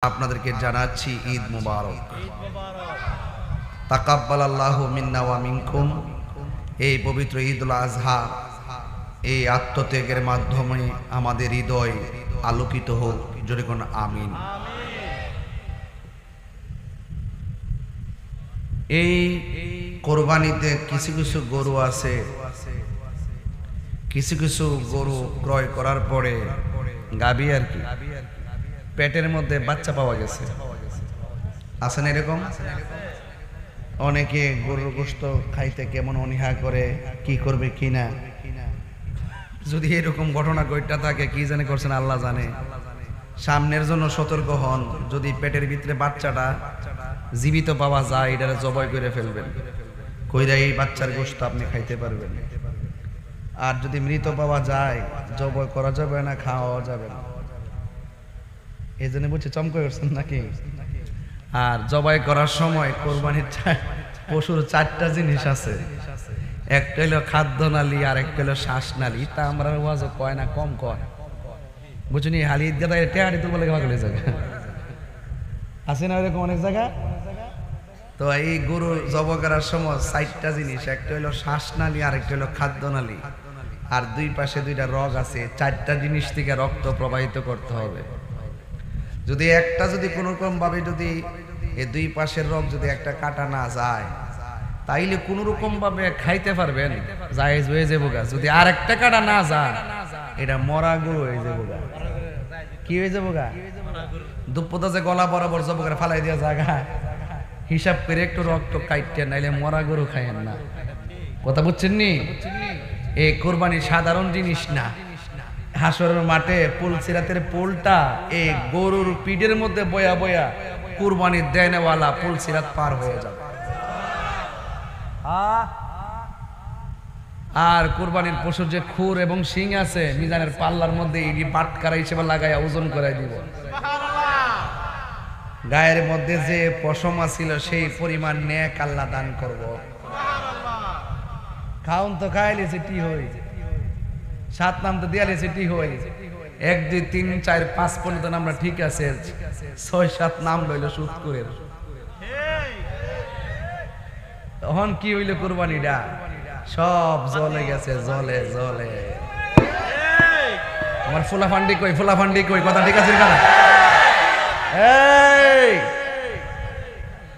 আপনাদেরকে জানাচ্ছি ঈদ মুবারক। তাকাব্বালাল্লাহু মিন্না ওয়া মিনকুম। এই পবিত্র ঈদুল আজহা এই আত্মত্যাগের মাধ্যমে আমাদের হৃদয় আলোকিত হোক, জোরে কোন আমিন। এই কোরবানিতে কিছু কিছু গরু আছে, কিছু কিছু গরু ক্রয় করার পরে গাবি আর কি পেটের মধ্যে বাচ্চা পাওয়া গেছে, আছে না এরকম? অনেকে গরুর গোশত খাইতে কেমন অনীহা করে, কি করবে কি না। যদি এরকম ঘটনা ঘটে থাকে, কি জানে করছেন আল্লাহ জানে। সামনের জন্য সতর্ক হন। যদি পেটের ভিতরে বাচ্চাটা জীবিত পাওয়া যায়, এটা জবাই করে ফেলবেন, কইরা এই বাচ্চার গোশত আপনি খাইতে পারবেন। আর যদি মৃত পাওয়া যায়, জবাই করা যাবে না, খাওয়া যাবে না। এই জন্য বলছে চমকে করছেন নাকি? আর জবাই করার সময় কোরবানির পশুর চারটা জিনিস আছে। একটা হলো খাদ্য নালী, আর একটা হলো শ্বাস নালী। তা আমরা ওয়াজ কয় না, কম কয়, বুঝুনি? হালি ঈদগাহ টেহারি তো বলে ভাগলে জায়গা আছে না এরকম অনেক জায়গা। তো এই গরু জবাই করার সময় চারটা জিনিস, একটা হলো শ্বাস নালী, আর একটা হলো খাদ্য নালী, আর দুই পাশে দুইটা রগ আছে। চারটা জিনিস থেকে রক্ত প্রবাহিত করতে হবে। যদি একটা যদি কোনো রকম ভাবে যদি এই দুই পাশের রগ যদি একটা কাটা না যায়, তাইলে কোনো রকম ভাবে খাইতে পারবেন, জায়েজ হয়ে যাবো গা। যদি আর একটা কাটা না যায়, এটা মরা গরু হয়ে যাবো গা। কি হয়ে যাবো গা? দুপোতা যে গলা বরাবর জব করে ফালাই দেওয়া জায়গা, হিসাব করে একটু রক্ত কাইটে, নাইলে মরা গরু খাইয়েন না। কথা বুঝছেন নি? এই কোরবানি সাধারণ জিনিস না। হাসরের মাঠে পুলসিরাতের পোলটা এই গরুর পিঠের মধ্যে বয়া বয়া কুরবানির দেনেওয়ালা পুলসিরাত পার হয়ে যাবে। আর কুরবানির পশুর যে খুর এবং শিং আছে, মিজানের পাল্লার মধ্যে এই বাটকারা হিসেবে লাগাইয়া ওজন করে দিব। গায়ের মধ্যে যে পশমা ছিল, সেই পরিমাণ নেক আল্লাহ দান করব। খাউন তো খাইলে সেটি হই, সাত নাম তো দেয়ালে সেটি হই। 1 2 3 4 5 পর্যন্ত আমরা ঠিক আছে, 6 7 নাম লইল সুদ করে। তখন কি হইল? কুরবানিটা সব জ্বলে গেছে, জ্বলে জ্বলে। আমার ফুলাফান্ডি কই, ফুলাফান্ডি কই? কথা ঠিক আছে না? এই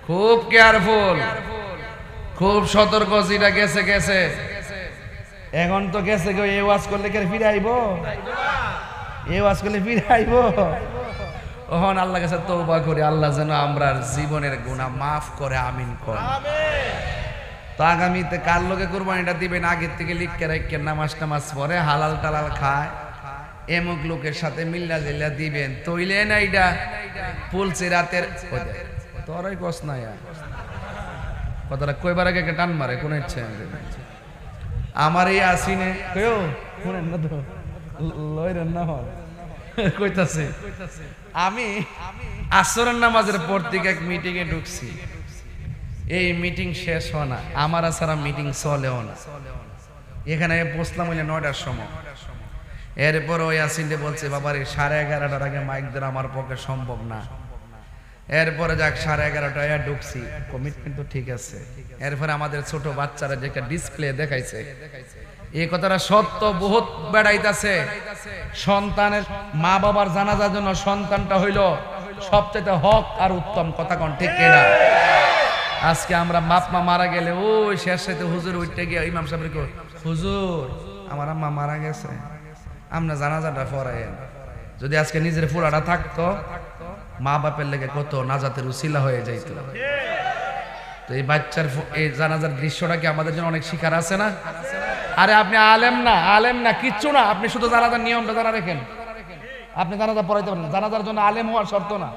খুব কেয়ারফুল, খুব সতর্ক। যেটা গেছে গেছে, এখন তো গেছে গো। এই ওয়াজ করলে কে ফিরে আইব? এই ওয়াজ করলে ফিরে আইব? ওহন আল্লাহ কাছে তওবা করি, আল্লাহ যেন আমরা জীবনের গুনাহ মাফ করে, আমিন কর। তো আগামীতে কার লোকে কুরবানিটা দিবেন, আগের থেকে লিখকে রাখেন, নামাজ টামাজ পরে হালাল টালাল খায়, এমক লোকের সাথে মিল্লা জিল্লা দিবেন। তইলে না এইটা পুলসিরাতের তোরাই কস না। কথাটা কইবার আগে টান মারে, কোন ইচ্ছে আমার এই আসিনে কেউ শুনেন না তো, লইরেন না হন কইতাছে। আমি আসরের নামাজের পর থেকে এক মিটিং এ ঢুকছি। এই মিটিং শেষ হয় না, আমার সারা মিটিং চলেও না। এখানে বসলাম হইলে 9টার সময়। এরপর ওই আসিনে বলছে, বাবার 11:30টার আগে মাইক দেওয়া আমার পক্ষে সম্ভব না। এরপরে যাক 11:30টায় ঢুকছি, কমিটমেন্ট তো ঠিক আছে। এরপরে আমাদের ছোট বাচ্চারা যে একটা ডিসপ্লে দেখাইছে, এই কথাটা সত্য, বহুত বেড়াইতেছে। সন্তানের মা বাবার জানাজার জন্য সন্তানটা হইল সবচেয়ে হক আর উত্তম। কথা কোন ঠিক কিনা? আজকে আমরা বাপ মা মারা গেলে ওই শেষ সাথে হুজুর উঠতে গিয়ে ইমাম সাহেবের কই, হুজুর আমার আম্মা মারা গেছে, আমরা জানাজাটা পড়াইন। যদি আজকে নিজের ফুলাটা থাকতো, মা বাপের লেগে কত নাজাতের উসিলা হয়ে যাইত। তো এই বাচ্চার এই জানাজার দৃশ্যটা কি আমাদের জন্য অনেক শিখার আছে না? আরে আপনি আলেম না, আলেম না কিচ্ছু না, আপনি শুধু জানাজার নিয়মটা জানা রাখেন। আপনি জানাজা পড়াইতে পারেন, জানাজার জন্য আলেম হওয়ার শর্ত না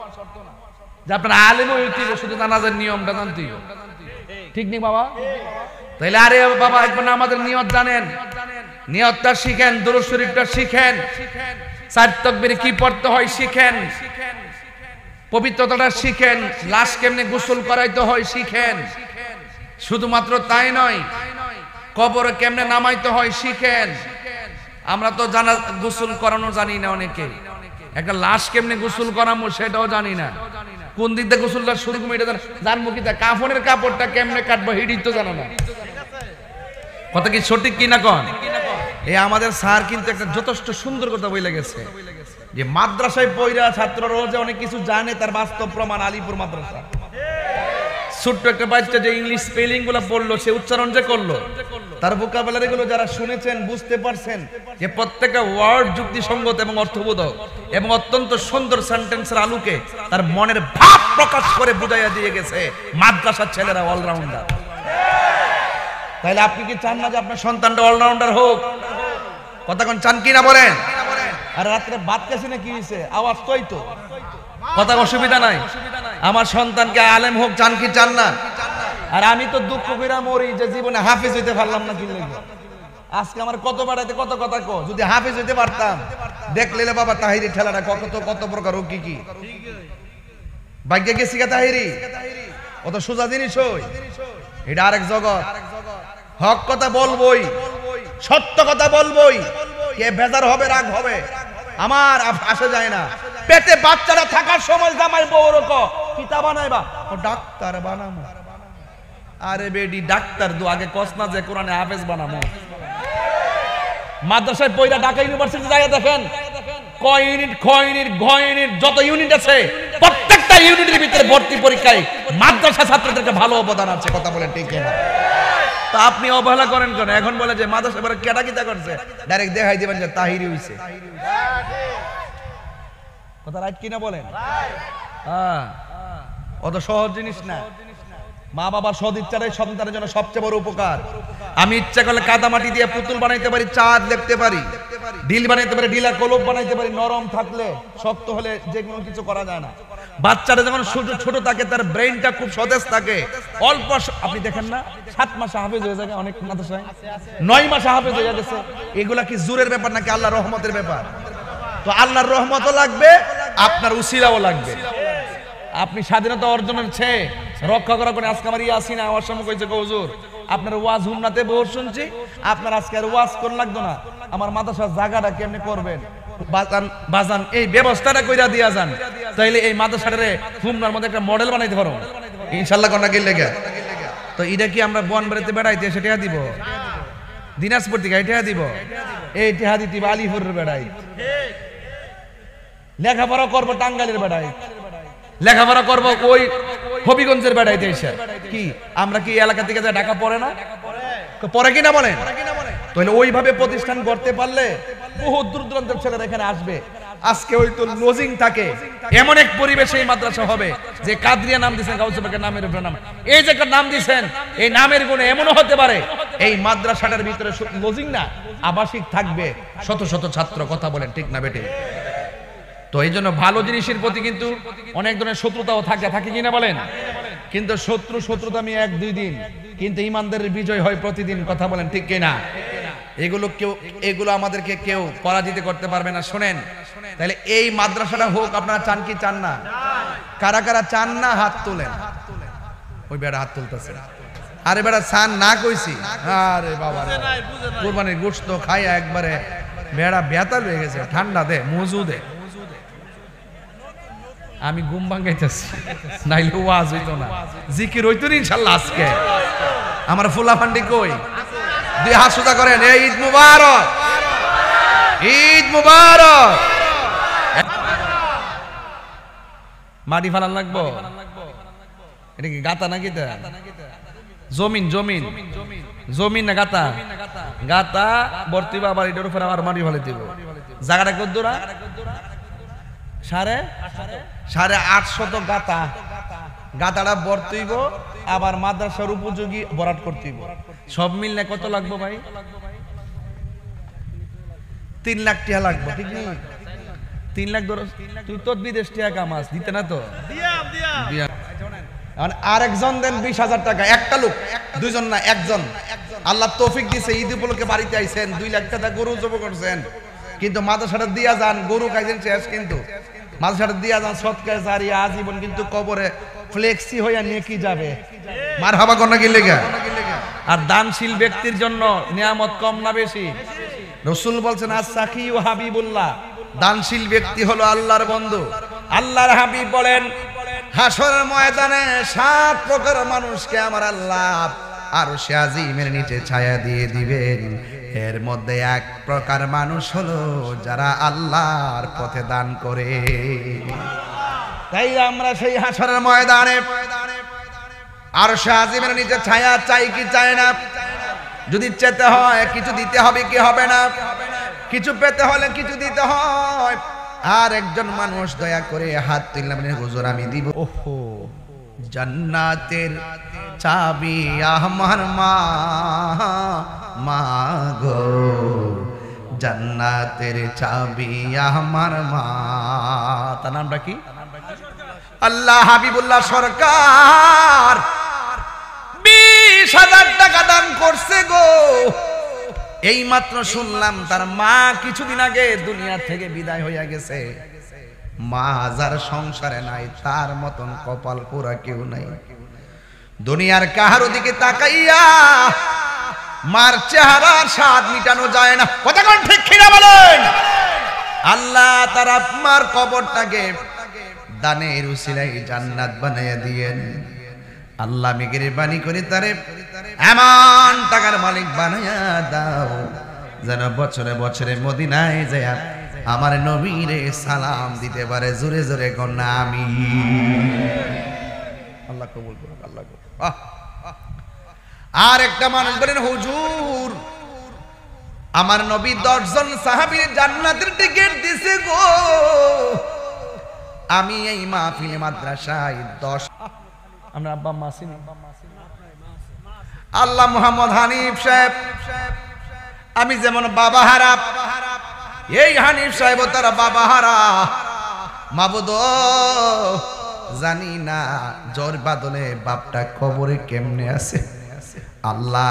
যে আপনার আলেম হইতে শুধু জানাজার নিয়মটা জানতেই। ঠিক নেই বাবা? তাইলে আরে বাবা একবার আমাদের নিয়ত জানেন, নিয়তটা শিখেন, দুরূদ শরীফটা শিখেন, 4 তাকবীর কি পড়তে হয় শিখেন, পবিত্রতাটা শিখেন, লাশ কেমনে গোসল করাইতে হয় শিখেন। শুধুমাত্র তাই নয়, কবরে কেমনে নামাইতে হয় শিখেন। আমরা তো জানা গোসল করানো জানি না অনেকে, একটা লাশ কেমনে গোসল করামো সেটাও জানি না, কোন দিক দিয়ে গোসলটা শুরু করবো এটা জানবো কি, কাফনের কাপড়টা কেমনে কাটবো হিডির তো জানো না। কথা কি সঠিক কিনা কন? এই আমাদের স্যার কিন্তু একটা যথেষ্ট সুন্দর কথা বলে গেছে যে মাদ্রাসায় পড়া ছাত্ররা যে অনেক কিছু জানে তার বাস্তব প্রমাণ আলিপুর মাদ্রাসা। ছোট্ট একটা বাচ্চা যে ইংলিশ স্পেলিং গুলো পড়লো, সে উচ্চারণ যে করলো, তার ভোকাবুলারি গুলো যারা শুনেছেন বুঝতে পারছেন যে প্রত্যেকটা ওয়ার্ড যুক্তিসঙ্গত এবং অর্থবোধক এবং অত্যন্ত সুন্দর সেন্টেন্সের আলোকে তার মনের ভাব প্রকাশ করে বুঝাইয়া দিয়ে গেছে মাদ্রাসার ছেলেরা অলরাউন্ডার। তাইলে আপনি কি চান না যে আপনার সন্তানটা অলরাউন্ডার হোক? কথা কোন চান কি না বলেন? আর রাত্রে ভাত খাইছে না কি হয়েছে, আওয়াজ তোই তো, কথা অসুবিধা নাই। আমার সন্তানকে আলেম হোক, চান কি চান না? আর আমি তো দুঃখ কইরা মরি যে জীবনে হাফেজ হইতে পারলাম না। কি লাগে আজকে আমার কত বাড়াইতে কত কথা কো, যদি হাফেজ হইতে পারতাম দেখলে বাবা তাহিরি ঠেলাটা কত প্রকার হোক কি ভাগ্যে গেছি গা তাহিরি, অত সোজা জিনিস হই, এটা আরেক জগৎ। হক কথা বলবই, সত্য কথা বলবই, কে বেজার হবে রাগ হবে আমার আসে যায় না। পেটে বাচ্চারা থাকার সময় জামাই বউর কিতা বানাইবা, ও ডাক্তার বানামো। আরে বেডি ডাক্তার দু আগে কস না যে কোরআনে হাফেজ বানামো। মাদ্রাসায় পয়লা ঢাকা ইউনিভার্সিটি জায়গা দেখেন ক ইউনিট খ ইউনিট ঘ ইউনিট যত ইউনিট আছে প্রত্যেকটা ইউনিটের ভিতরে ভর্তি পরীক্ষায় মাদ্রাসা ছাত্রদেরকে ভালো অবদান আছে। কথা বলেন ঠিক না? তা আপনি অবহেলা করেন কেন? এখন বলে যে মাদ্রাসা পরে কেটা কিতা করছে, ডাইরেক্ট দেখাই দিবেন যে তাহিরি হইছে। কথা রাইট কিনা বলেন? হ্যাঁ, অত সহজ জিনিস না। মা বাবার সদ ইচ্ছাটাই সন্তানের জন্য সবচেয়ে বড় উপকার। আমি ইচ্ছা করলে কাদা মাটি দিয়ে পুতুল বানাইতে পারি, চাঁদ দেখতে পারি, ঢিল বানাইতে পারি, ঢিলা কলব বানাইতে পারি, নরম থাকলে, শক্ত হলে যে কোনো কিছু করা যায় না। বাচ্চাটা যখন ছোট থাকে তার ব্রেইনটা খুব সতেজ থাকে। অল্প আপনি দেখেন না 7 মাসে হাফেজ হয়ে যায় অনেক মাদ্রাসায়, 9 মাসে হাফেজ হয়ে যাচ্ছে। এগুলা কি জোরের ব্যাপার নাকি আল্লাহর রহমতের ব্যাপার? তো আল্লাহর রহমতও লাগবে, আপনার উসিলাও লাগবে। আপনি স্বাধীনতা অর্জনের চেয়ে রক্ষা করা করে আজকে আমার ইয়াসিন আমার সময় কইছে হুজুর আপনার ওয়াজ হুমনাতে বহু শুনছি, আপনার আজকে আর ওয়াজ কোন লাগতো না, আমার মাদ্রাসার জায়গাটা কেমনে করবেন বাজান এই ব্যবস্থাটা কইরা দিয়া যান, তাইলে এই মাদ্রাসাটারে হুমনার মধ্যে একটা মডেল বানাইতে পারো ইনশাআল্লাহ। কোনটা কি লেগে তো এটা কি আমরা বনবাড়িতে বেড়াইতে সেটা দিব, দিনাজপুর থেকে এটা দিব, এই টিহা দিতে আলিপুরের বেড়াই, লেখাপড়া করবো টাঙ্গাইলের বেড়াই, লেখাপড়া করবো ওই হবিগঞ্জের বেড়াইতে এসে। কি আমরা কি এলাকা থেকে যা ঢাকা পড়ে না পরে কিনা বলেন? তাহলে ওইভাবে প্রতিষ্ঠান করতে পারলে বহু দূর দূরান্তের ছেলেরা এখানে আসবে। আজকে ওই তো লজিং থাকে, এমন এক পরিবেশে এই মাদ্রাসা হবে যে কাদরিয়া নাম দিয়েছেন গাউসে পাকের নামের উপরে নাম, এই যে একটা নাম দিয়েছেন এই নামের গুণে এমনও হতে পারে এই মাদ্রাসাটার ভিতরে লজিং না আবাসিক থাকবে শত শত ছাত্র। কথা বলেন ঠিক না বেটে? তো এই জন্য ভালো জিনিসের প্রতি কিন্তু অনেক ধরনের শত্রুতাও থাকে কিনা বলেন? কিন্তু শত্রুতা আমি 1-2 দিন, কিন্তু ইমানদারের বিজয় হয় প্রতিদিন। কথা বলেন ঠিক কিনা? এগুলো আমাদেরকে কেউ পরাজিত করতে পারবে না। শোনেন, তাহলে এই মাদ্রাসাটা হোক আপনারা চান কি চান না? কারা কারা চান না হাত তোলেন। ওই বেড়া হাত তুলতেছে। আরে বেড়া চান না কইছি, আরে বাবা কুরবানির গোশত খাইয়া একবারে বেড়া বেতাল হয়ে গেছে, ঠান্ডা দে মুজু দে। আমি ঘুম ভাঙাইতেছি, নাইলে ওয়াজ হইতো না, জিকির হইতো না ইনশাআল্লাহ। আজকে আমার ফুলা ফান্ডি কই, দুই হাত সোজা করেন, এই ঈদ মুবারক, ঈদ মুবারক। মাটি ফালান লাগবো, এটা কি গাতা নাকি? জমিন জমিন জমিন না গাতা? গাতা ভর্তি বা আবার এটার উপর আমার মাটি ফালে দিব। জায়গাটা কত? 850 গাতা। গাতাটা ভর্তিব আবার মাদ্রাসার উপযোগী বরাট করতেইব। সব মিললে কত লাগবে ভাই? 3 লাখ টাকা লাগবে, ঠিক নেই? 3 লাখ ধরো, তুই তো বিদেশ টাকা কামাস, দিতে না তো? আর একজন দেন 20,000 টাকা, একটা লোক, দুইজন না একজন। আল্লাহ তৌফিক দিছে, ঈদ উপলক্ষে বাড়িতে আইছেন, 2 লাখ টাকা গরু জব করছেন, কিন্তু মাদ্রাসাটা দিয়া যান, গরু খাইছেন শেষ, কিন্তু মাদ্রাসাটা দিয়া যান সৎকার জারিয়া আজীবন, কিন্তু কবরে ফ্লেক্সি হইয়া নেকি যাবে। মারহাবা কোন কি লেগা? আর দানশীল ব্যক্তির জন্য নিয়ামত কম না বেশি? রাসূল বলছেন আস-সাখী ও হাবিবুল্লাহ, দানশীল ব্যক্তি হলো আল্লাহর বন্ধু। আল্লাহর হাবিব বলেন, হাসরের ময়দানে 7 প্রকার মানুষকে আমার আল্লাহ আরশে আজিমের নিচে ছায়া দিয়ে দিবেন। এর মধ্যে 1 প্রকার মানুষ হলো যারা আল্লাহর পথে দান করে। তাই আমরা সেই হাসরের ময়দানে আরশে আজিমের নিচে ছায়া চাই কি চাই না? যদি চেতে হয় কিছু দিতে হবে কি হবে না? কিছু পেতে হলে কিছু দিতে হয়। আর একজন মানুষ দয়া করে হাত তুললাম, হুজুর আমি দিব। ওহো, জান্নাতের চাবি আমার মা গো, জান্নাতের চাবি আমার মা। তার নামটা কি? আল্লাহ হাবিবুল্লাহ সরকার 20,000 টাকা দান করছে গো। এই মাত্র শুনলাম তার মা কিছুদিন আগে দুনিয়া থেকে বিদায় হইয়া গেছে। মা যার সংসারে নাই তার মতন কপাল পোড়া কেউ নাই। দুনিয়ার কাহারো দিকে তাকাইয়া মার চেহারার স্বাদ মিটানো যায় না। কথা কোন ঠিক কিনা বলেন? আল্লাহ তার আপনার কবরটাকে দানের উসিলায় জান্নাত বানাইয়া দিয়েন। আল্লাহ মেহেরবানি করে তারে এমন টাকার মালিক বানাইয়া দাও যেন বছরে বছরে মদিনায় যায় আমার নবীরে সালাম দিতে পারে। জোরে জোরে কন্যা আমি। আল্লাহ কবুল করুন, আল্লাহ কবুল। আর একটা মানুষ বলেন, হুজুর আমার নবী 10 জন সাহাবীর জান্নাতের টিকিট দিছে গো। আমি এই মাহফিলে মাদ্রাসায় 10 আমরা আব্বা মাসিন আল্লাহ মোহাম্মদ হানিফ সাহেব, আমি যেমন বাবা হারা, এই হানিফ সাহেব তারা বাবা হারা। মাবুদ জানি না জ্বর বাদলে বাপটা কবরে কেমনে আছে। আল্লাহ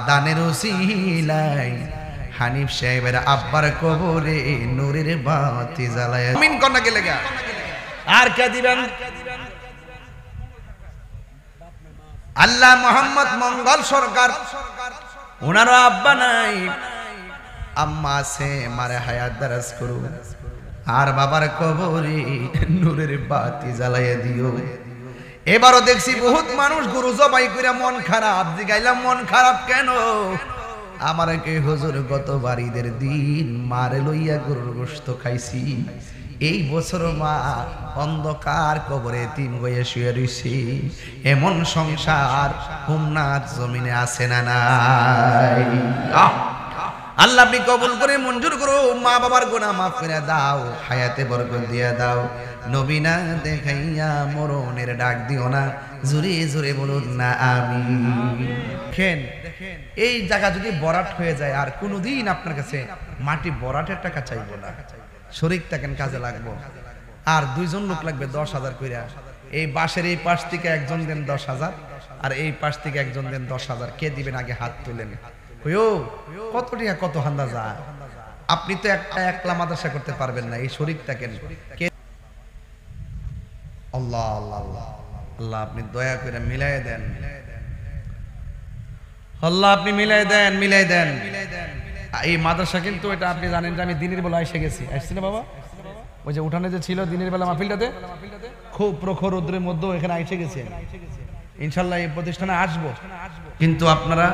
দানের উসিলায় হানিফ সাহেবের আব্বার কবরে নূরের বাতি জ্বালায় আমিন কন্যা গেলে গা। আর কে দিবেন? আল্লাহ মোহাম্মদ মঙ্গল সরকার, ওনারও আব্বা নাই, আম্মা আছে, মারে হায়াত দারাজ করু। আর বাবার কবরে নূরের বাতি জ্বালাইয়া দিও। এবারও দেখছি বহুত মানুষ গরু জবাই করে মন খারাপ। জিগাইলাম মন খারাপ কেন? আমার কে হুজুর গতবার ঈদের দিন মারে লইয়া গরুর গোশত খাইছি। এই বছর মা অন্ধকার কবরে 3 বয়ে শুয়ে রইছি। এমন সংসার হুমনার জমিনে আছে না নাই? আল্লাহ আপনি কবুল করে মঞ্জুর করো। মা বাবার গুনাহ মাফ করে দাও, হায়াতে বরকত দিয়ে দাও। নবী না দেখাইয়া মরণের ডাক দিও না। জোরে জোরে বলুন না আমিন। দেখেন এই জায়গা যদি বরাট হয়ে যায় আর কোনোদিন আপনার কাছে মাটি বরাটের টাকা চাইবো না। শরীক থাকেন, কাজে লাগবো। আর 2 জন লোক লাগবে 10,000 কইরা। এই বাঁশের এই পাশ থেকে একজন দেন 10,000, আর এই পাশ থেকে একজন দেন 10,000। কে দিবেন আগে হাত তুলেন। কত টাকা কত হান্দা যায়? আপনি তো একলা মাদ্রাসা করতে পারবেন না। এই শরীক থাকেন। আল্লাহ আল্লাহ আল্লাহ আল্লাহ আপনি দয়া করে মিলাই দেন। আল্লাহ আপনি মিলাই দেন, মিলাই দেন। এই মাদ্রাসা কিন্তু এটা আপনি জানেন যে আমি দিনের বেলা এসে গেছি। আসছি না বাবা? ওই যে উঠানে যে ছিল দিনের বেলা মাহফিলটাতে, খুব প্রখর রোদ্রের মধ্যে এখানে এসে গেছি। ইনশাল্লাহ এই প্রতিষ্ঠানে আসবো। কিন্তু আপনারা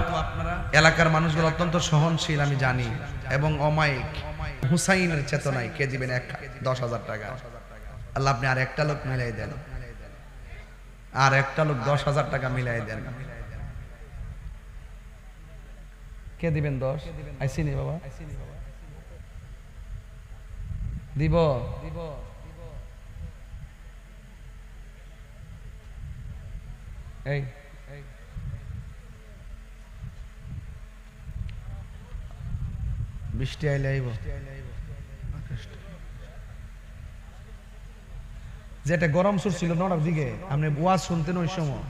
এলাকার মানুষগুলো অত্যন্ত সহনশীল আমি জানি, এবং অমায়িক। হুসাইনের চেতনায় কে দিবেন 10,000 টাকা? আল্লাহ আপনি আর একটা লোক মিলাই দেন, আর একটা লোক 10,000 টাকা মিলাই দেন। কে দিবেন 10? আইসি নি বাবা? দিব এই বৃষ্টি আইলে আইব। যেটা গরম সুর ছিল 9টার দিকে, আপনি ওয়াজ শুনতেন ওই সময়।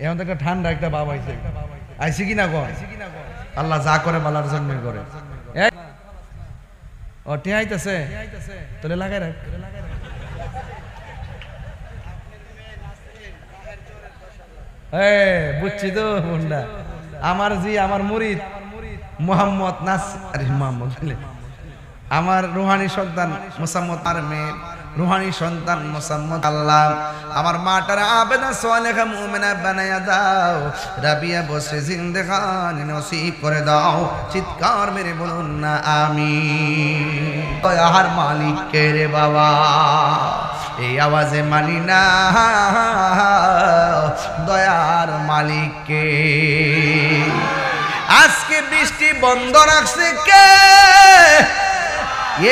এখন তো একটা ঠান্ডা একটা ভাব আইছে। আইসি কিনা কয়? আল্লাহ যা করে বালার জন্য করে। ও টি আইতেছে, তোরে লাগাই রাখ। বুঝছি তো মুন্ডা। আমার জি আমার মুরিদ মোহাম্মদ নাসির, মোহাম্মদ আমার রুহানি সন্তান মোসাম্মদ আর মেয়ে রুহানি সন্তান মোসাম্মদ আল্লাহ আমার মাটার আবেদা সালেহা মুমিনা বানায়া দাও রাবিয়া বসে জিন্দেগানি নসিব করে দাও চিৎকার মেরে বলুন না আমিন দয়ার মালিক কে রে বাবা এই আওয়াজে মানি না দয়ার মালিক কে আজকে বৃষ্টি বন্ধ রাখছে কে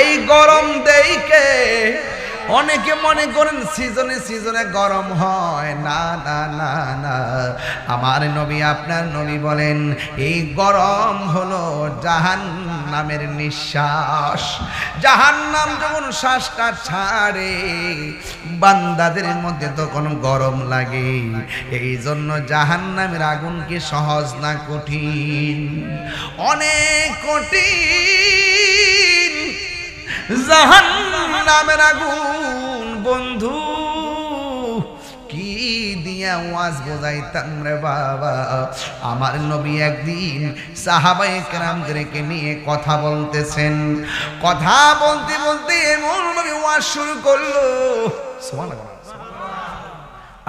এই গরম দেই কে অনেকে মনে করেন সিজনে সিজনে গরম হয় না না না না আমার নবী আপনার নবী বলেন এই গরম হলো জাহান্নামের নিঃশ্বাস জাহান্নাম যখন শ্বাসটা ছাড়ে বান্দাদের মধ্যে তখন গরম লাগে এই জন্য জাহান্নামের আগুন কি সহজ না কঠিন অনেক কঠিন জাহান্নামের আগুন বন্ধু কি দিয়া ওয়াজ বোঝাইতাম রে বাবা আমার নবী একদিন সাহাবায়ে কেরামদেরকে নিয়ে কথা বলতেছেন কথা বলতে বলতে এমন নবী ওয়াজ শুরু করলো সুবহানাল্লাহ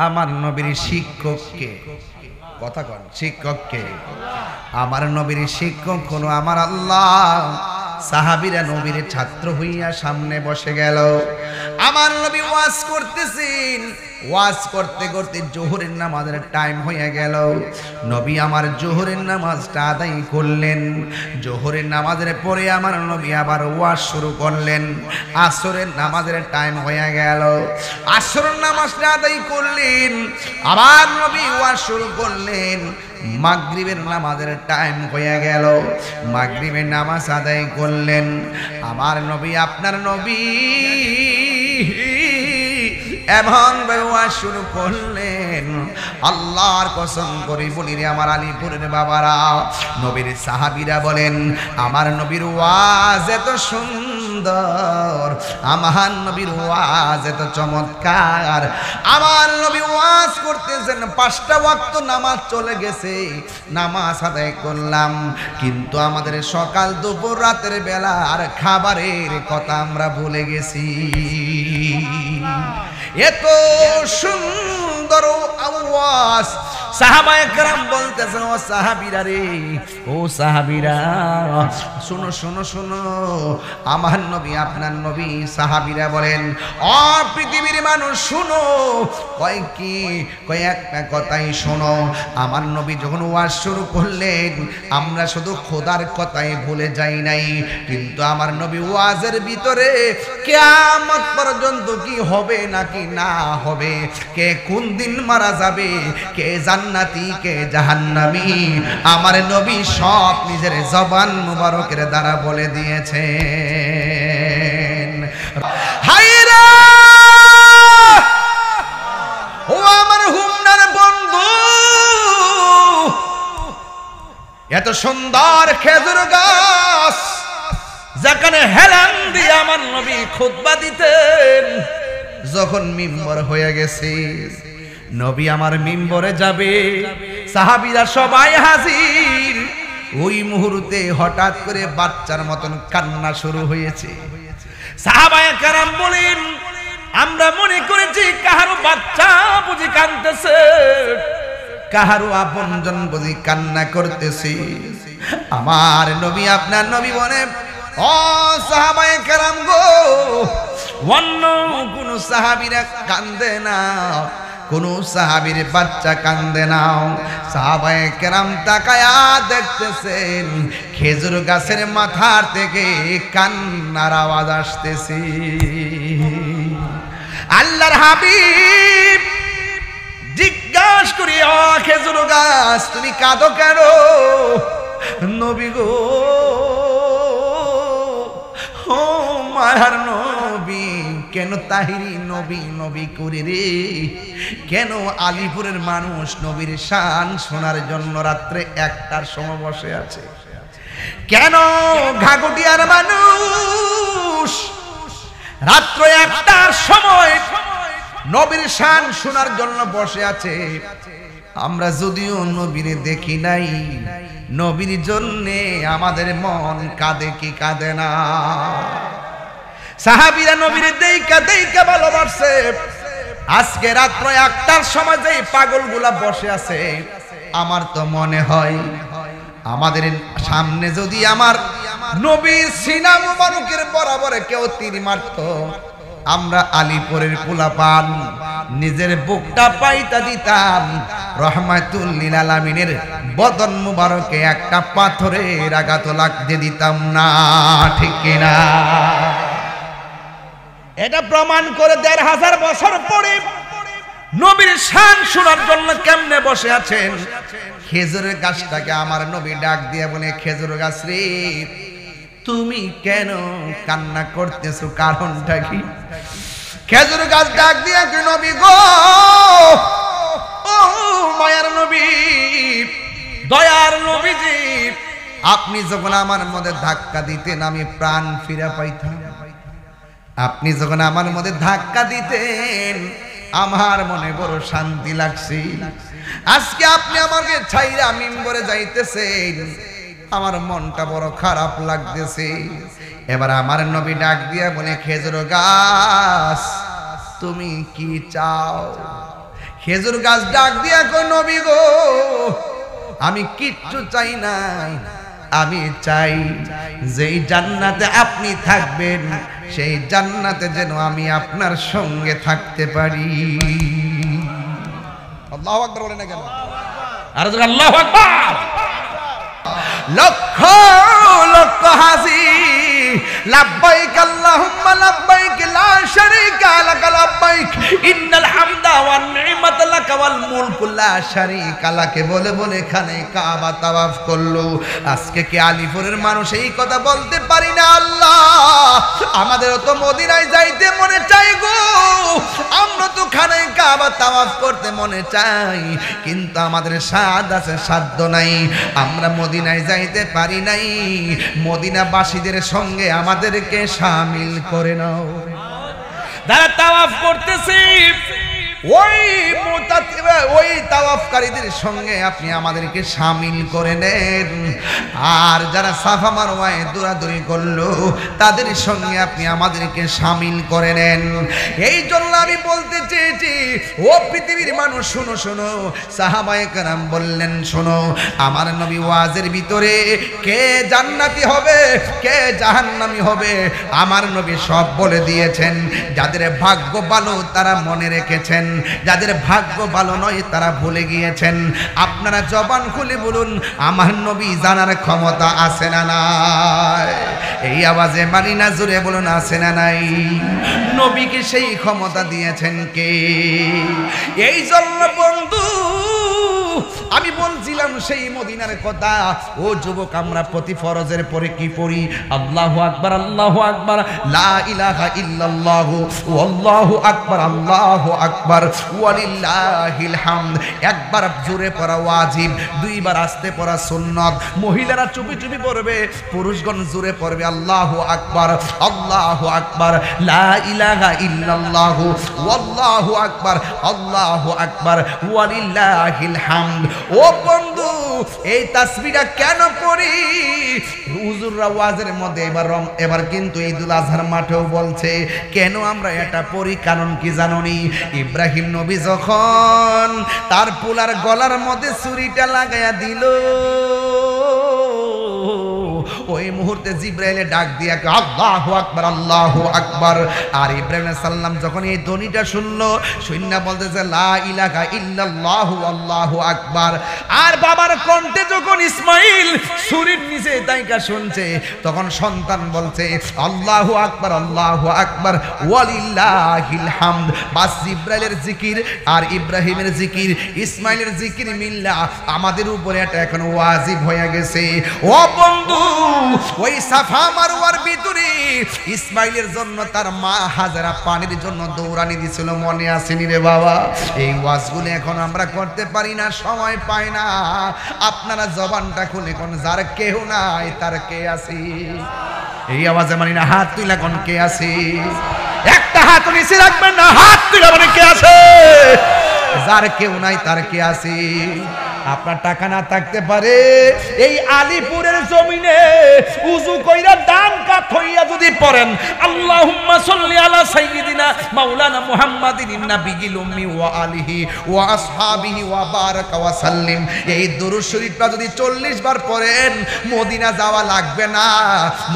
আমার নবীর শিক্ষককে কথা কন শিক্ষককে আমার নবীর শিক্ষক হলো আমার আল্লাহ সাহাবীরা নবীর ছাত্র হইয়া সামনে বসে গেল আমার নবী ওয়াজ করতেছেন ওয়াজ করতে করতে জোহরের নামাজের টাইম হয়ে গেল নবী আমার জোহরের নামাজটা আদায় করলেন জোহরের নামাজের পরে আমার নবী আবার ওয়াজ শুরু করলেন আসরের নামাজের টাইম হয়ে গেল আসরের নামাজটা আদায় করলেন আবার নবী ওয়াজ শুরু করলেন মাগরিবের নামাজের টাইম হয়ে গেল মাগরিবের নামাজ আদায় করলেন আমার নবী আপনার নবী এমন ওয়াজ শুরু করলেন আল্লাহর কসম করে বলি রে আমার আলীপুরের বাবারা নবীর সাহাবীরা বলেন আমার নবীর ওয়াজ এত সুন্দর আমার নবীর ওয়াজ এত চমৎকার আমার নবী ওয়াজ করতেছেন 5টা ওয়াক্ত নামাজ চলে গেছে নামাজ আদায় করলাম কিন্তু আমাদের সকাল দুপুর রাতের বেলা আর খাবারের কথা আমরা ভুলে গেছি এত সুন্দর আওয়াজ সাহাবায়ে কেরাম বলতেছেন ও সাহাবীরা রে ও সাহাবীরা শুনো শুনো শুনো আমার নবী আপনার নবী সাহাবীরা বলেন ও পৃথিবীর মানুষ শুনো কয় কি কয় একটা কথাই শোনো আমার নবী যখন ওয়াজ শুরু করলেন আমরা শুধু খোদার কথাই ভুলে যাই নাই কিন্তু আমার নবী ওয়াজের ভিতরে কিয়ামত পর্যন্ত কি হবে নাকি না হবে কে কোন দিন মারা যাবে কে জান্নাতি কে জাহান্নামী আমার নবী সব নিজের জবান মুবারকের দ্বারা বলে দিয়েছেন হায়রা ও আমার হুমনার বন্ধু এত সুন্দর খেজুর গাছ যেখানে হেলান দিয়ে আমার নবী খুতবা দিতেন যখন মিম্বর হয়ে গেছে নবী আমার মিম্বরে যাবে সাহাবীরা সবাই হাজির ওই মুহূর্তে হঠাৎ করে বাচ্চার মতন কান্না শুরু হয়েছে সাহাবায়ে কেরাম বলেন আমরা মনে করেছি কাহারো বাচ্চা বুঝি কাঁদতেছে কাহারো আপনজন বুঝি কান্না করতেছে আমার নবী আপনার নবী বলে ও সাহাবায়ে কেরাম গো অন্য কোন সাহাবীরা কান্দে না কোন সাহাবীর বাচ্চা কান্দে না সাহাবায়ে কেরাম তাকায়া দেখতেছেন খেজুর গাছের মাথার থেকে কান্নার আওয়াজ আসতেছে আল্লাহর হাবিব জিজ্ঞাসা করি ও খেজুর গাছ তুমি কাঁদো কেন নবী গো ও মায়ার নবী কেন তাহিরি নবী নবী করে রে কেন আলীপুরের মানুষ নবীর শান শোনার জন্য রাত্রে 1টার সময় বসে আছে কেন ঘাগটিয়ার মানুষ রাত্র 1টার সময় নবীর শান শোনার জন্য বসে আছে আমরা যদিও নবীরে দেখি নাই, নবীর জন্যে আমাদের মন কাঁদে কি কাঁদে না? সাহাবীরা নবীরে দেইকা দেইকা ভালোবাসে। আজকে রাত্র 1টার সময় যেই পাগলগুলা বসে আছে, আমার তো মনে হয় আমাদের সামনে যদি আমার নবীর সিনা মুবারকের বরাবরে কেউ তীর মারত, আমরা আলীপুরের পোলাপান নিজের বুকটা পাইতা দিতাম, রহমাতুল লিল আলামিনের বদন মুবারকে একটা পাথরের আঘাত লাগতে দিতাম না, ঠিক কিনা? এটা প্রমাণ করে 1500 বছর পরে নবীর শান শোনার জন্য কেমনে বসে আছেন। খেজুরের গাছটাকে আমার নবী ডাক দিয়ে বলে, খেজুর গাছ রে, তুমি কেন কান্না করতেছো, কারণটা কি? খেজুর গাছ ডাক দিয়ে, নবী গো, ও মায়ার নবী, দয়ার নবীজি, আপনি যখন আমার মধ্যে ধাক্কা দিতেন আমি প্রাণ ফিরে পাইতাম। আপনি যখন আমার মধ্যে ধাক্কা দিতেন আমার মনে বড় শান্তি লাগছে। আজকে আপনি আমাকে ছাইরা মিম্বরে যাইতেছেন, আমার মনটা বড় খারাপ লাগতেছে। এবার আমার নবী ডাক দিয়া বলে, খেজুর গাছ তুমি কি চাও? খেজুর গাছ ডাক দিয়া কই, নবী গো, আমি কিচ্ছু চাই না, আমি চাই যেই জান্নাতে আপনি থাকবেন সেই জান্নাতে যেন আমি আপনার সঙ্গে থাকতে পারি। আল্লাহু আকবার বলেন না কেন? আর জোরে আল্লাহু আকবার। লক্ষ লক্ষ হাজি লাব্বাইক আল্লাহুম্মা লাব্বাইক লা শারীকা লাক লাব্বাইক ইন্নাল হামদা ওয়ান নি'মাতা লাক ওয়াল মুলকু লা শারীকা লাক বলে বলে এখানে কাবা তাওয়াফ করলো। আজকে কি আলিপুরের মানুষ এই কথা বলতে পারি না? আল্লাহ, আমাদের তো মদিনায় যাইতে মনে চাই গো, আমরা তো খানে কাবা তাওয়াফ করতে মনে চাই, কিন্তু আমাদের সাদ আছে, সাধ্য নাই, আমরা মদিনায় যাইতে পারি নাই। মদিনাবাসীদের সঙ্গে আমাদেরকে শামিল করে নাও। যারা তাওয়াফ করতেছে ওই তাওয়াফকারীদের সঙ্গে আপনি আমাদেরকে শামিল করে নেন। আর যারা সাফা মারওয়ায় দৌড়াদৌড়ি করলো তাদের সঙ্গে আপনি আমাদেরকে শামিল করে নেন। এই জন্য আমি বলতে চেয়েছি, ও পৃথিবীর মানুষ শোনো শোনো। সাহাবায়ে কেরাম বললেন, শোনো, আমার নবী ওয়াজের ভিতরে কে জান্নাতি হবে কে জাহান্নামী হবে আমার নবী সব বলে দিয়েছেন। যাদের ভাগ্য ভালো তারা মনে রেখেছেন, যাদের ভাগ্য ভালো নয় তারা ভুলে গিয়েছেন। আপনারা জবান খুলে বলুন, আমার নবী জানার ক্ষমতা আছে না নাই? এই আওয়াজে মানি না, জোরে বলুন, আছে না নাই? নবীকে সেই ক্ষমতা দিয়েছেন কে? এই জন্য বন্ধু আমি বলছিলাম সেই মদিনার কথা। ও যুবক, আমরা প্রতি ফরজের পরে কি পড়ি? আল্লাহু আকবার, আল্লাহু আকবার, লা ইলাহা ইল্লাল্লাহু আল্লাহু আকবার, আল্লাহু আকবার, ওয়ালিল্লাহিল হামদ। একবার জোরে পড়া ওয়াজিব, দুইবার আস্তে পড়া সুন্নাত। মহিলারা চুপি চুপি পড়বে, পুরুষগণ জোরে পড়বে আল্লাহু আকবার, আল্লাহু আকবার, লা ইলাহা ইল্লাল্লাহু আল্লাহু আকবার, আল্লাহু আকবার, ওয়ালিল্লাহিল হামদ। ও বন্ধু, এই তাসবিহটা কেন পড়ি? হুজুররা ওয়াজের মধ্যে এবার কিন্তু ঈদুল আজহার মাঠেও বলছে কেন আমরা এটা পড়ি। কারণ কি জানোনি? ইব্রাহিম নবী যখন তার পোলার গলার মধ্যে ছুরিটা লাগাইয়া দিল, ওই মুহূর্তে জিব্রাইলে ডাক দিয়া আল্লাহু আকবার, আল্লাহু আকবার। আর ইব্রাহিম আলাইহিস সালাম যখন এই ধ্বনিটা শুনলো, শুননা বলতেছে লা ইলাহা ইল্লাল্লাহু আল্লাহু আকবার। আর বাবার কণ্ঠে যখন ইসমাইল ছুরির নিচে তাইকা শুনছে, তখন সন্তান বলছে আল্লাহু আকবার, আল্লাহু আকবার, ওয়ালিল্লাহিল হামদ। বাস জিব্রাইলের জিকির আর ইব্রাহিমের জিকির, ইসমাইলের জিকির মিল্লা আমাদের উপরে এটা এখন ওয়াজিব হয়ে গেছে। ও বন্ধু, ওই সাফা মারওয়ার ভিতরে ইসমাইলের জন্য তার মা হাজেরা পানির জন্য দৌড়ানি দিছিল, মনে আসেনি রে বাবা? এই ওয়াজগুলো এখন আমরা করতে পারি না, সময় পাই না। আপনারা জবানটা খুলে কোন যার কেউ নাই তার কে আছে? এই আওয়াজে মানি না, হাত তুলে কোন কে আছে? একটা হাত নিচে রাখবেন না, হাত তুলে মানে কে আছে? যার কেউ নাই তার কে আছে? আপনার টাকা না থাকতে পারে, এই আলীপুরের জমিনে উযু কইরা ডান কাত হইয়া যদি পড়েন আল্লাহুম্মা সাল্লি আলা সাইয়্যিদিনা মাওলানা মুহাম্মাদিন নাবিয়িল উম্মি ওয়া আলিহি ওয়া আসহাবিহি ওয়া বারাকা ওয়া সাল্লিম, এই দরুদ শরীফটা যদি 40 বার পড়েন মদিনা যাওয়া লাগবে না।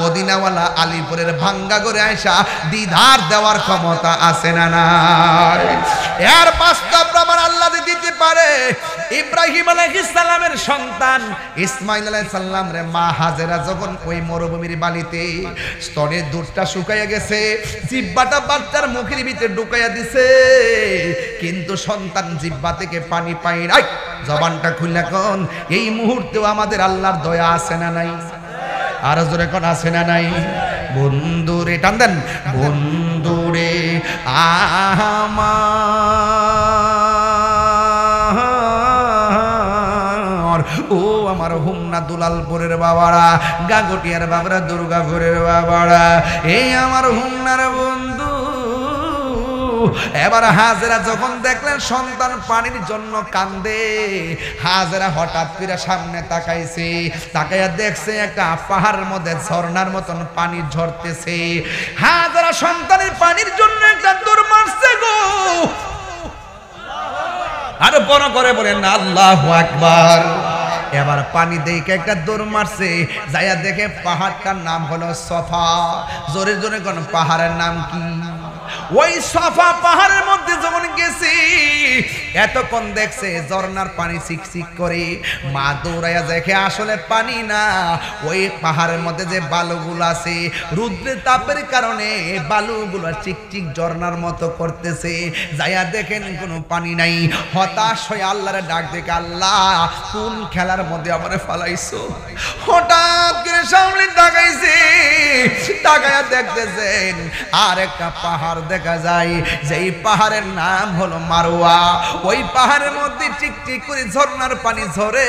মদিনাওয়ালা আলীপুরের ভাঙ্গা করে আয়েশা দিদার দেওয়ার ক্ষমতা আছে না নাই? এর বাস্তব প্রমাণ আল্লাহ দিতে পারে। ইব্রাহিম আলাইহিস সালামের সন্তান ইসমাঈল আলাইহিস সালাম রে মা হাজেরা যখন ওই মরুভূমির বালিতে স্তনের দুধটা শুকাইয়া গেছে, জিহ্বাটা বাচ্চার মুখের ভিতরে ঢুকাইয়া দিছে, কিন্তু সন্তান জিহ্বা থেকে পানি পায় নাই। জবানটা খুললা কোন এই মুহূর্তেও আমাদের আল্লাহর দয়া আছে না নাই? আর জোরে কোন আছে না নাই? বন্ধুরে টান দেন, বন্ধুরে আমার, ও আমার হুমনা দুলালপুরের বাবারা, গাগটিয়ার বাবারা, দুর্গাপুরের বাবারা, এই আমার হুমনার বন্ধু। এবার হাজেরা যখন দেখলেন সন্তান পানির জন্য কান্দে, হাজেরা হঠাৎ করে সামনে তাকাইছে, তাকাইয়া দেখছে একটা পাহাড়ের মধ্যে ঝর্ণার মতন পানি ঝরতেছে। হাজেরা সন্তানের পানির জন্য একটা দৌড় মারছে গো, আরো বড় করে বলেন আল্লাহু আকবার। এবার পানি দেখে একটা দৌড় মারছে, যাইয়া দেখে পাহাড়টার নাম হলো সফা। জোরে জোরে কোন পাহাড়ের নাম কি? ওই সফা পাহাড়ের মধ্যে যখন গেছি এতক্ষণ দেখছে ঝর্ণার পানি চিকচিক করে, মা দৌড়াইয়া দেখে আসলে পানি না, ওই পাহাড়ের মধ্যে যে বালুগুলো আছে রৌদ্রের তাপের কারণে বালুগুলো চিকচিক ঝর্ণার মতো করতেছে। যাইয়া দেখেন কোনো পানি নাই, হতাশ হয়ে আল্লাহরে ডাক দেখে, আল্লাহ কোন খেলার মধ্যে আমারে ফালাইছো? হঠাৎ করে সামনে তাকাইছে, তাকাইয়া দেখতেছেন আর একটা পাহাড় দেখা যায়, যেই পাহাড়ের নাম হলো মারওয়া। ওই পাহাড়ের মধ্যে টিকটিক করে ঝর্ণার পানি ঝরে।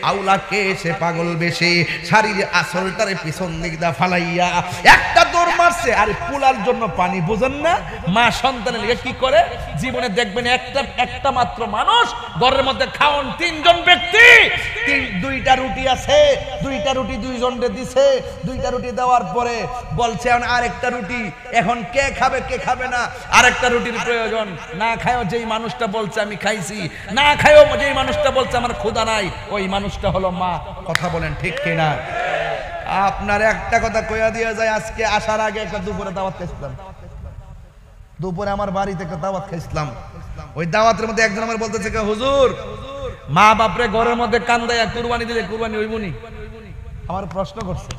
আউলাকে সে পাগল বেশে শাড়ির আসলটারে পিছন দিক দা ফালাইয়া একটা দৌড় মারছে। আর পুলার জন্য পানি বুঝেন না, মা সন্তানের লিগে কি করে? জীবনে দেখবেন একটা মাত্র মানুষ ঘরের মধ্যে খাওন 3 জন ব্যক্তি, 2টা রুটি আছে, 2টা রুটি 2 জনকে দিছে, 2টা রুটি দেওয়ার পরে বলছে এখন আরেকটা রুটি, এখন কে খাবে কে খাবে না, আরেকটা রুটির প্রয়োজন। না খায়ও যেই মানুষটা বলছে আমি খাইছি, না খায়ও যেই মানুষটা বলছে আমার ক্ষুধা নাই, ওই মানুষটা হলো মা। কথা বলেন ঠিক কিনা? আপনার একটা কথা কইয়া দিয়া যায়, আজকে আসার আগে একটা দুপুরে দাওয়াত খাইছিলাম, দুপুরে আমার বাড়িতে একটা দাওয়াত খাইছিলাম। ওই দাওয়াতের মধ্যে একজন আমার বলতেছে হুজুর মা বাপরে ঘরের মধ্যে কান্দাইয়া কুরবানি দিলে কুরবানি হইবনি? আমার প্রশ্ন করছে।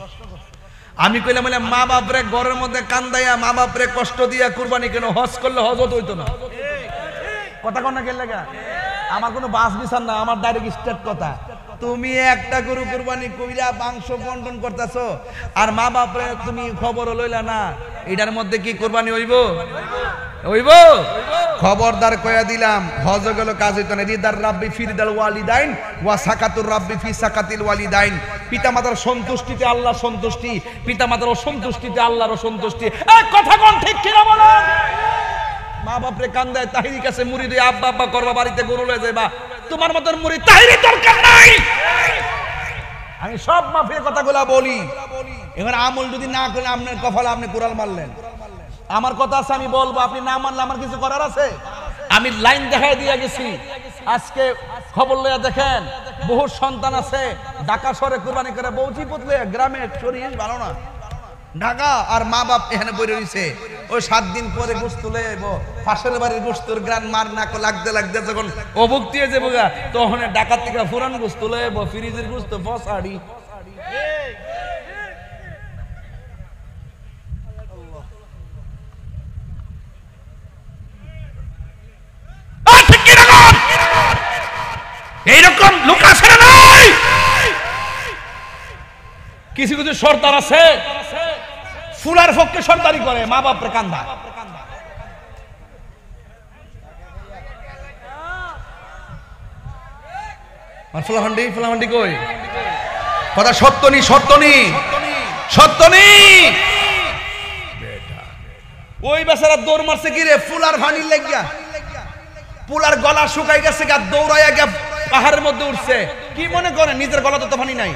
আমি কইলাম মা বাপরে ঘরের মধ্যে কান্দাইয়া মা বাপরে কষ্ট দিয়া কুরবানি কেন? হজ করলে হজ হইতো না? কথা কোন না কেন লাগা? আমার কোনো বাস বিচার না, আমার ডাইরেক্ট স্ট্রেট কথা। তুমি একটা গরু কুরবানি কইরা মাংস বন্টন করতেছো, আর মা বাপরে তুমি খবর লইলা না, এটার মধ্যে কি কুরবানি হইব? হইব? খবরদার কইয়া দিলাম, হজ গেল কাজ হইতো না। রিদার রাব্বি ফি রিদাল ওয়ালিদাইন ওয়া সাকাতুর রাব্বি ফি সাকাতিল ওয়ালিদাইন। পিতামাতার সন্তুষ্টিতে আল্লাহর সন্তুষ্টি, পিতামাতার অসন্তুষ্টিতে আল্লাহর অসন্তুষ্টি। এই কথা কোন ঠিক কিনা বলেন? মা বাপরে কান্দায় তাহিরি কাছে মুড়ি দিয়ে আব্বা আব্বা করবা, বাড়িতে গরু লয়ে যাইবা, তোমার মতন মুড়ি তাহিরি দরকার নাই। আমি সব মাফের কথাগুলা বলি। এবার আমল যদি না করে আপনার কপালে আপনি কুড়াল মারলেন। আমার কথা আছে, আমি বলবো, আপনি না মানলে আমার কিছু করার আছে? আমি লাইন দেখাই দিয়ে গেছি। আজকে খবর লইয়া দেখেন বহু সন্তান আছে ঢাকা শহরে কুরবানি করে, বউচি পুতলে গ্রামে শরীর ভালো না, ঢাকা আর মা বাপ এখানে বইরে রইছে। ওই 7 দিন পরে গোশত লয়ে আইবো, পাশের বাড়ির গোশতর গ্রান মার নাক লাগতে লাগতে যখন অভুক্তি হয়ে যাবো গা, তখন ঢাকা থেকে পুরান গোশত লয়ে আইবো, ফ্রিজের গোশত ফসাড়ি। এইরকম লোক আছে না নাই? কিছু কিছু সরদার আছে ফুলার পক্ষে সরদারি করে, মা বাপরে কান্দা। ফুলাহান্ডি কই? কথা সত্য নি, সত্য নি, সত্য নি। ওই বেচারা দৌড় মারছে কি রে? ফুলার ভানির লাগিয়া পোলার গলা শুকাই গেছে, গা দৌড়াইয়া গিয়া পাহাড়ের মধ্যে উঠছে। কি মনে করেন নিজের গলাতে তো পানি নাই,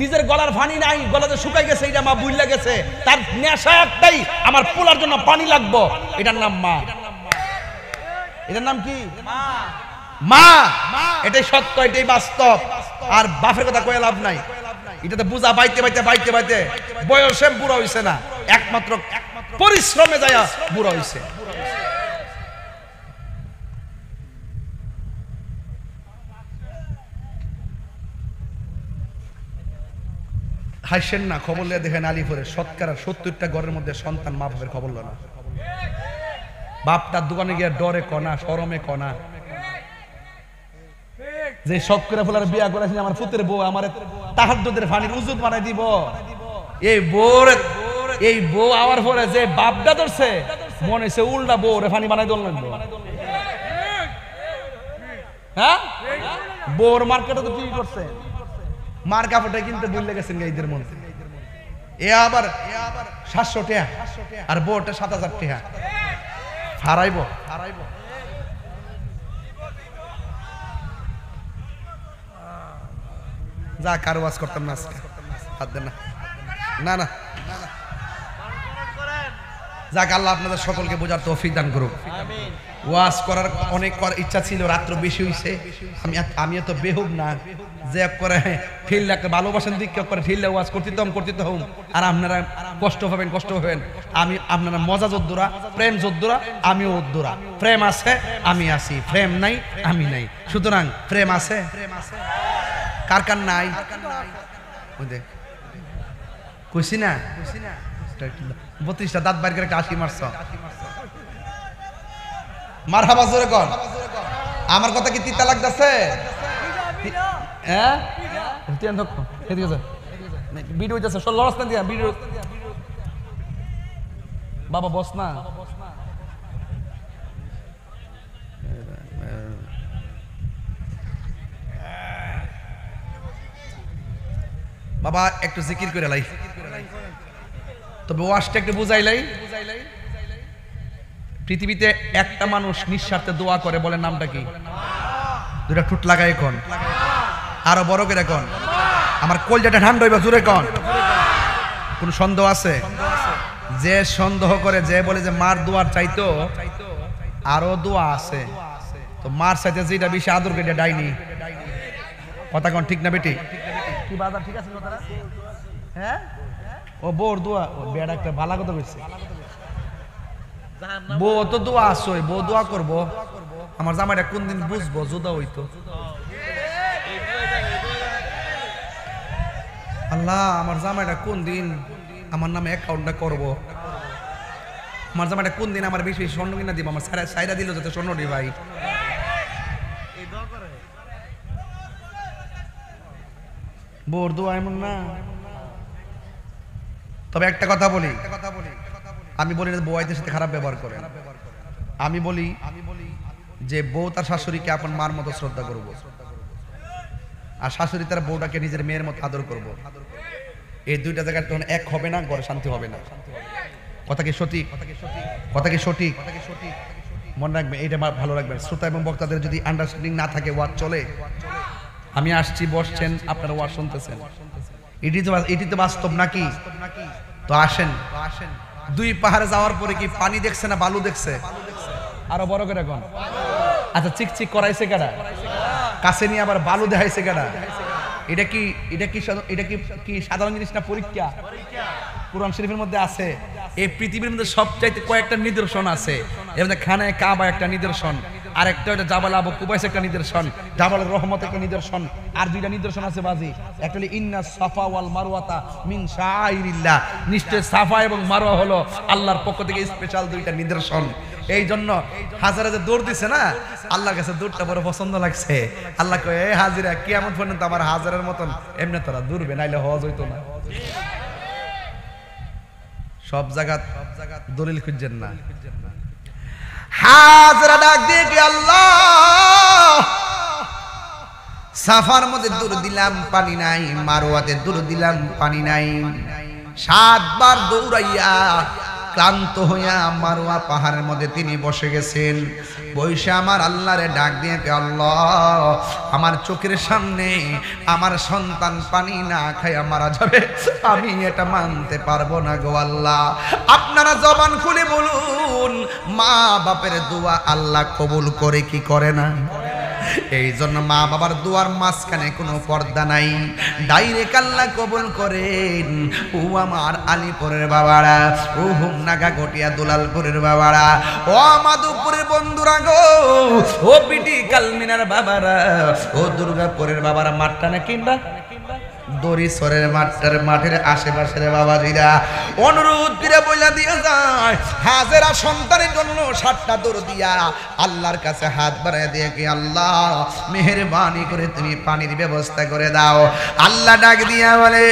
নিজের গলার পানি নাই, গলাতে শুকাই গেছে, এটা মা বুইলা গেছে। তার নেশা একটাই, আমার পোলার জন্য পানি লাগবো। এটার নাম মা। এটার নাম কি? মা। এটাই সত্য, এটাই বাস্তব। আর বাপের কথা কয়ে লাভ নাই। এটাতে বুঝা বাইতে বাইতে বাইতে বাইতে বয়সে বুড়া হইছে না, একমাত্র পরিশ্রমে যায় বুড়া হইছে। হাসেন না, খবর লিয়ে দেখেন আলিপুরে শতকরা 70টা ঘরের মধ্যে সন্তান মা বাপের খবর লো না। বাপটার দোকানে গিয়ে ডরে কনা, শরমে কনা, যে শখ করে ফেলার বিয়া করেছি আমার পুতের বউ আমার তাহাজ্জুদের পানির উজুত বানাই দিব। এই বউ আওয়ার পরে যে বাপটা ধরছে মনে হচ্ছে উল্টা বউ রে পানি বানাই দল লাগবে। হ্যাঁ, বউর মার্কেটে তো কি করছে, মার কাপড়টা কিনতে ভুলে গেছেন ঈদের মধ্যে। এ আবার 700 টাকা আর বউটা 7000 টাকা হারাইব। যা কারো ওয়াজ করতাম না আজকে, হাত দেন না, না না। যাক, আল্লাহ আপনাদের সকলকে বোঝার তৌফিক দান করুক। ওয়াজ করার অনেক ইচ্ছা ছিল, রাত্র বেশি হইছে। আমি এত বেহুব না যে করে ঠিল একটা ভালোবাসেন দিক করে ঠিল ওয়াজ করতে হম। আর আপনারা কষ্ট পাবেন। আমি আপনারা মজা যোদ্ধরা, প্রেম যোদ্ধরা, আমিও যোদ্ধরা। প্রেম আছে আমি আছি, প্রেম নাই আমি নাই। সুতরাং প্রেম আছে, কার কার নাই কইছি না। 32টা দাঁত বাইর করে কাশি মারছ, মারহাবা জোরে কর। আমার কথা কি তিতা লাগতেছে? হ্যাঁ, ভিডিও হইতেছে, লড়াস না দিয়া ভিডিও। বাবা বস না, বাবা একটু জিকির করে লাই, তবে ওয়াজটা একটু বুঝাইলাই। পৃথিবীতে একটা মানুষ নিঃস্বার্থে দোয়া করে, বলে নামটা কি? দুটা ঠুট লাগাই কোন, আরো বড় করে কোন, আমার কলজাটা ঠান্ডা হইবা জোরে কোন। কোন সন্দেহ আছে? যে সন্দেহ করে, যে বলে যে মার দোয়ার চাইতো আরো দোয়া আছে, তো মার চাইতে যেটা বেশি আদর করে ডাইনি। কথা কোন ঠিক না বেটি? কি বাজার ঠিক আছে কথাটা? হ্যাঁ, ও বউর দোয়া, ও বেড়া একটা ভালো কথা কইছে। বউ তো দোয়া আসই, বউ দোয়া করবো, আমার জামাইটা কোন দিন বুঝবো জুদা হইতো। আল্লাহ, আমার জামাইটা কোন দিন আমার নামে অ্যাকাউন্টটা করবো, আমার জামাইটা কোন দিন আমার বেশি স্বর্ণ কিনা দিব, আমার সাইরা দিল যাতে স্বর্ণ দি ভাই। বউর দোয়া এমন না। তবে একটা কথা বলি, আমি বলি না বউয়ের সাথে খারাপ ব্যবহার করে, আমি বলি যে বউ তার শাশুড়িকে আপন মার মতো শ্রদ্ধা করব, আর শাশুড়ি তার বউটাকে নিজের মেয়ের মতো আদর করব। এই দুইটা জায়গায় তখন এক হবে না, ঘরে শান্তি হবে না। কথা কি সঠিক? কথা কি সঠিক? মনে রাখবেন, এইটা ভালো রাখবেন। শ্রোতা এবং বক্তাদের যদি আন্ডারস্ট্যান্ডিং না থাকে, ওয়াজ চলে। আমি আসছি, বসছেন, আপনারা ওয়াজ শুনতেছেন, এটি তো বাস্তব নাকি? তো আসেন, দুই পাহাড়ে যাওয়ার পরে কি পানি দেখছে না বালু দেখছে? আরো বড় করে কোন। আচ্ছা, চিকচিক করাইছে কেডা? কাছে নিয়ে আবার বালু দেখাইছে কেডা? এটা কি সাধারণ জিনিস না? পরীক্ষা। কুরআন শরীফের মধ্যে আছে, এই পৃথিবীর মধ্যে সবচাইতে কয়েকটা নিদর্শন আছে। এর মধ্যে খানায়ে কাবা একটা নিদর্শন, আর একটা হলো জাবাল আবু কুবাইস একটা নিদর্শন, জাবাল রহমত একটা নিদর্শন, আর দুইটা নিদর্শন আছে বাজি। একটা হলো ইন্না সাফা ওয়াল মারওয়াতা মিন শাআইরিল্লাহ, নিশ্চয় সাফা এবং মারওয়া হলো আল্লাহর পক্ষ থেকে স্পেশাল দুইটা নিদর্শন। এই জন্য হাজারা যে দৌড় দিছে না, আল্লাহর কাছে দৌড়টা বড় পছন্দ লাগছে। আল্লাহ কয়, এই হাজিরা কিয়ামত পর্যন্ত আমার হাজারের মতন এমনি তোরা দৌড়বে, নাইলে হজ হইতো না। সব জায়গা দলিল খুঁজছেন না। হাজরা ডাক দিয়ে কি, আল্লাহ সাফার মধ্যে দূর দিলাম পানি নাই, মারওয়াতে দূর দিলাম পানি নাই। 7 বার দৌড়াইয়া ক্লান্ত হইয়া মারওয়া পাহাড়ের মধ্যে তিনি বসে গেছেন। বৈশা আমার আল্লাহরে ডাক দিয়ে, আল্লাহ আমার চোখের সামনে আমার সন্তান পানি না খাইয়া মারা যাবে, আমি এটা মানতে পারবো না গো আল্লাহ। আপনারা জবান খুলে বলুন, মা বাপের দোয়া আল্লাহ কবুল করে কি করে না? এই জন্য মা বাবার দুয়ার মাঝখানে কোনো পর্দা নাই, ডাইরেক্ট আল্লাহ কবুল করেন। ও আমার আলিপুরের বাবারা, ও হুমনাগা গটিয়া দুলালপুরের বাবারা, ও মাধবপুরের বন্ধুরা গো, ও পিটি কালমিনার বাবারা, ও দুর্গাপুরের বাবারা, মাঠটা না কিংবা দরিসরের মাঠের আশেপাশের বাবাজিরা, অনুরোধ করে বইলা দিয়ে যায়, হাজেরা সন্তানের জন্য 7টা দৌড় দিয়া আল্লাহর কাছে হাত বাড়ায় দিয়ে কি, আল্লাহ মেহেরবানি করে তুমি পানির ব্যবস্থা করে দাও। আল্লাহ ডাক দিয়া বলে,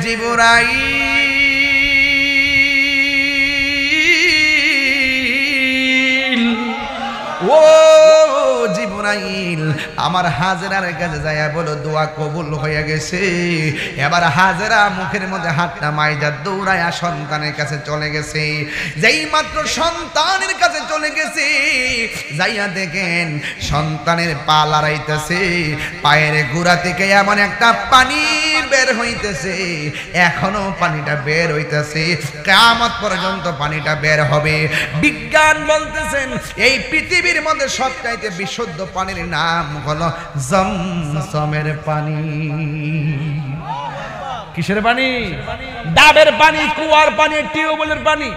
জিবরাইল, ও জিবরাইল, আমার হাজেরার কাছে যাইয়া বলো দোয়া কবুল হয়ে গেছে। এবার হাজেরা মুখের মধ্যে হাতটা মাইজা দৌড়ায়া সন্তানের কাছে চলে গেছে। যেই মাত্র সন্তানের কাছে চলে গেছে, যাইয়া দেখেন সন্তানের পা লড়াইতেছে, পায়ের গোড়া থেকে এমন একটা পানি বের হইতেছে, এখনো পানিটা বের হইতেছে, কিয়ামত পর্যন্ত পানিটা বের হবে। বিজ্ঞান বলতেছেন এই পৃথিবীর মধ্যে সবচাইতে বিশুদ্ধ পানির নাম হলো জমজমের পানি। কিসের পানি? ডাবের পানি, কুয়ার পানি, টিউবওয়েলের পানি।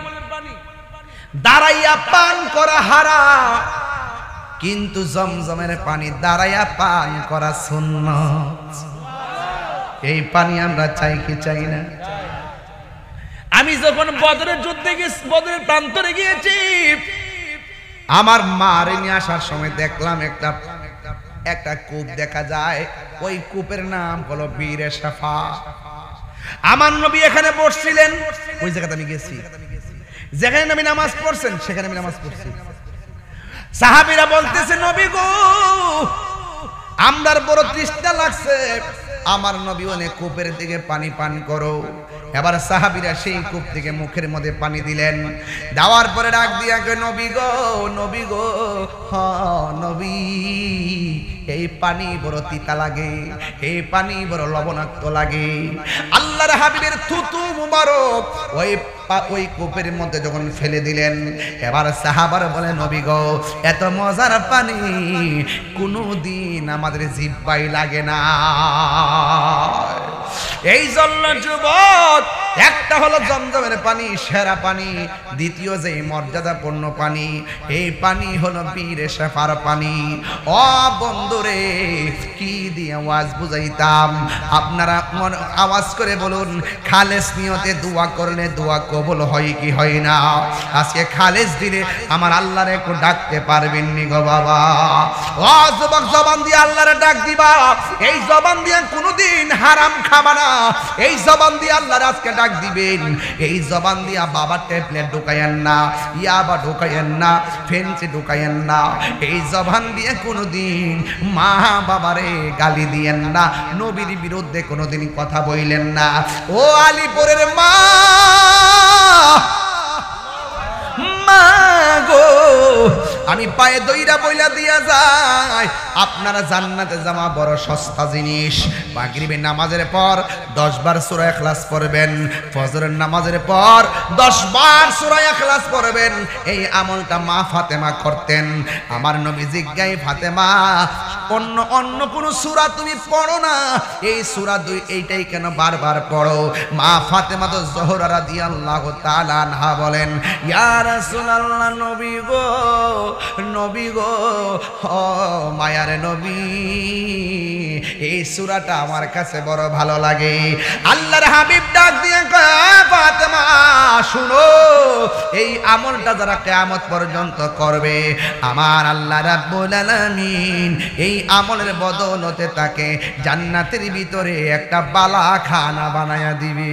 দাঁড়াইয়া পান করা হারাম, কিন্তু জমজমের পানি দাঁড়াইয়া পান করা সুন্নাত। এই পানি আমরা চাই কি চাই না? আমি যখন বদরের যুদ্ধে গেছি, বদরের প্রান্তরে গিয়েছি, আমার মারে নিয়ে আসার সময় দেখলাম একটা কূপ দেখা যায়, ওই কূপের নাম হলো বীরে সাফা। আমার নবী এখানে বসছিলেন, ওই জায়গাতে আমি গেছি, যেখানে নবী নামাজ পড়ছেন সেখানে আমি নামাজ পড়ছি। সাহাবীরা বলতেছে, নবী গো আমরার বড় তৃষ্ণা লাগছে, আমার নবী অনেক কূপের দিকে পানি পান করো। এবার সাহাবীরা সেই কূপ থেকে মুখের মধ্যে পানি দিলেন, দেওয়ার পরে ডাক দিয়া কয়, নবী গো, নবী গো, হ নবী, এই পানি বড় তিতা লাগে, এই পানি বড় লবণাক্ত লাগে। আল্লাহর হাবিবের থুতু মুবারক ওই কূপের মধ্যে যখন ফেলে দিলেন, এবার সাহাবারা বলে, নবী গো এত মজার পানি কোনোদিন আমাদের জিহ্বায় লাগে না। এই জন্য যুবক, একটা হলো জমজমের পানি, সেরা পানি। দ্বিতীয় যে মর্যাদাপূর্ণ পানি, এই পানি হলো বীরে সাফার পানি। ও বন্ধুরে, কি দিয়ে আওয়াজ বুঝাইতাম, আপনারা আওয়াজ করে বলুন, খালেস নিয়তে দোয়া করলে দোয়া কবুল হয় কি হয় না? আজকে খালেস দিলে আমার আল্লাহরে একটু ডাকতে পারবেন নি গো বাবা? ও যুবক, জবান দিয়ে আল্লাহরে ডাক দিবা, এই জবান দিয়ে কোনোদিন হারাম খাবা না, এই জবান দিয়ে আল্লাহর আজকে ডাক দিবেন। এই জবান দিয়া বাবা ট্যাবলেট ঢুকায়েন না, ইয়াবা ঢুকায়েন না, ফেন্সি ঢুকায়েন না। এই জবান দিয়ে কোনোদিন মা বাবারে গালি দিয়েন না, নবীর বিরুদ্ধে কোনোদিন কথা বইলেন না। ও আলিপুরের মা, মা গো, আমি পায়ে দইরা বইলা দিয়া যাই, আপনারা জান্নাতে যাওয়া বড় সস্তা জিনিস। মাগরিবের নামাজের পর 10 বার সূরা ইখলাস পড়বেন, ফজরের নামাজের পর 10 বার সূরা ইখলাস পড়বেন। এই আমলটা মা ফাতেমা করতেন। আমার নবী জিজ্ঞাই, ফাতেমা অন্য কোন সূরা তুমি পড়ো না, এই সূরা এইটাই কেন বারবার পড়ো? মা ফাতেমা তো জোহরা রাদিয়াল্লাহু তাআলা আনহা বলেন, ইয়া রাসূলুল্লাহ, নবী গো, নবী গো, ও মায়ার নবী, এই সূরাটা আমার কাছে বড় ভালো লাগে। আল্লাহর হাবিব ডাক দিয়ে কয়, ফাতেমা শুনো, এই আমলটা যারা কিয়ামত পর্যন্ত করবে, আমার আল্লাহ রাব্বুল আলামিন এই আমলের বদৌলতে তাকে জান্নাতের ভিতরে একটা বালাখানা বানায়া দিবে।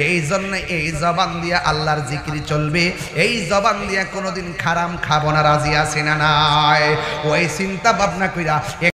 এই জন্য এই জবান দিয়া আল্লাহর জিকির চলবে, এই জবান দিয়া কোনোদিন খারাম খাবো না। রাজি আছে না নাই? ওই চিন্তা ভাবনা কইরা